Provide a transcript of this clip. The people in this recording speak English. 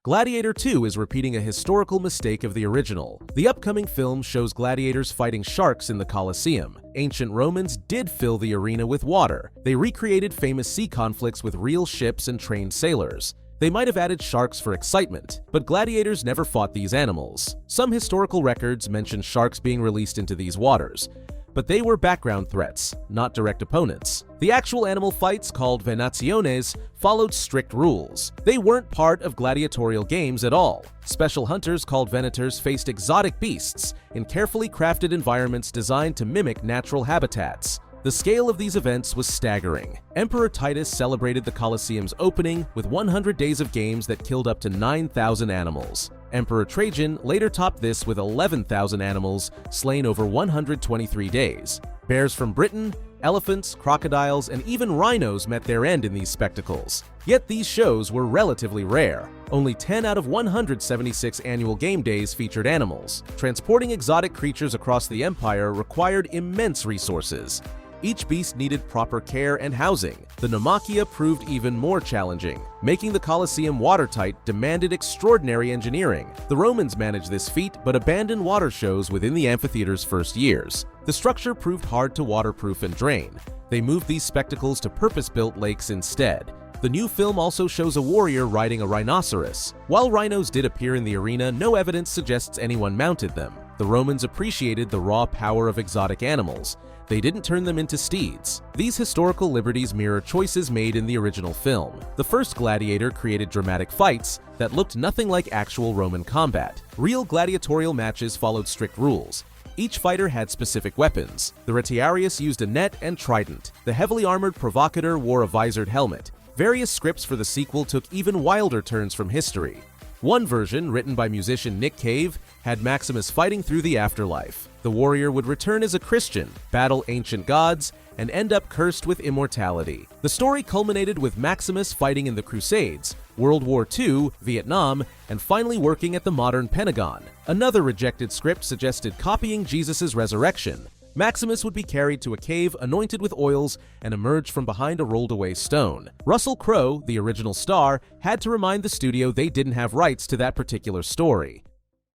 Gladiator 2 is repeating a historical mistake of the original. The upcoming film shows gladiators fighting sharks in the Colosseum. Ancient Romans did fill the arena with water. They recreated famous sea conflicts with real ships and trained sailors. They might have added sharks for excitement, but gladiators never fought these animals. Some historical records mention sharks being released into these waters, but they were background threats, not direct opponents. The actual animal fights, called venaciones, followed strict rules. They weren't part of gladiatorial games at all. Special hunters called venators faced exotic beasts in carefully crafted environments designed to mimic natural habitats. The scale of these events was staggering. Emperor Titus celebrated the Colosseum's opening with 100 days of games that killed up to 9,000 animals. Emperor Trajan later topped this with 11,000 animals slain over 123 days. Bears from Britain, elephants, crocodiles, and even rhinos met their end in these spectacles. Yet these shows were relatively rare. Only 10 out of 176 annual game days featured animals. Transporting exotic creatures across the empire required immense resources. Each beast needed proper care and housing. The Naumachia proved even more challenging. Making the Colosseum watertight demanded extraordinary engineering. The Romans managed this feat but abandoned water shows within the amphitheater's first years. The structure proved hard to waterproof and drain. They moved these spectacles to purpose-built lakes instead. The new film also shows a warrior riding a rhinoceros. While rhinos did appear in the arena, no evidence suggests anyone mounted them. The Romans appreciated the raw power of exotic animals. They didn't turn them into steeds. These historical liberties mirror choices made in the original film. The first Gladiator created dramatic fights that looked nothing like actual Roman combat. Real gladiatorial matches followed strict rules. Each fighter had specific weapons. The Retiarius used a net and trident. The heavily armored provocateur wore a visored helmet. Various scripts for the sequel took even wilder turns from history. One version, written by musician Nick Cave, had Maximus fighting through the afterlife. The warrior would return as a Christian, battle ancient gods, and end up cursed with immortality. The story culminated with Maximus fighting in the Crusades, World War II, Vietnam, and finally working at the modern Pentagon. Another rejected script suggested copying Jesus' resurrection. Maximus would be carried to a cave anointed with oils and emerge from behind a rolled-away stone. Russell Crowe, the original star, had to remind the studio they didn't have rights to that particular story.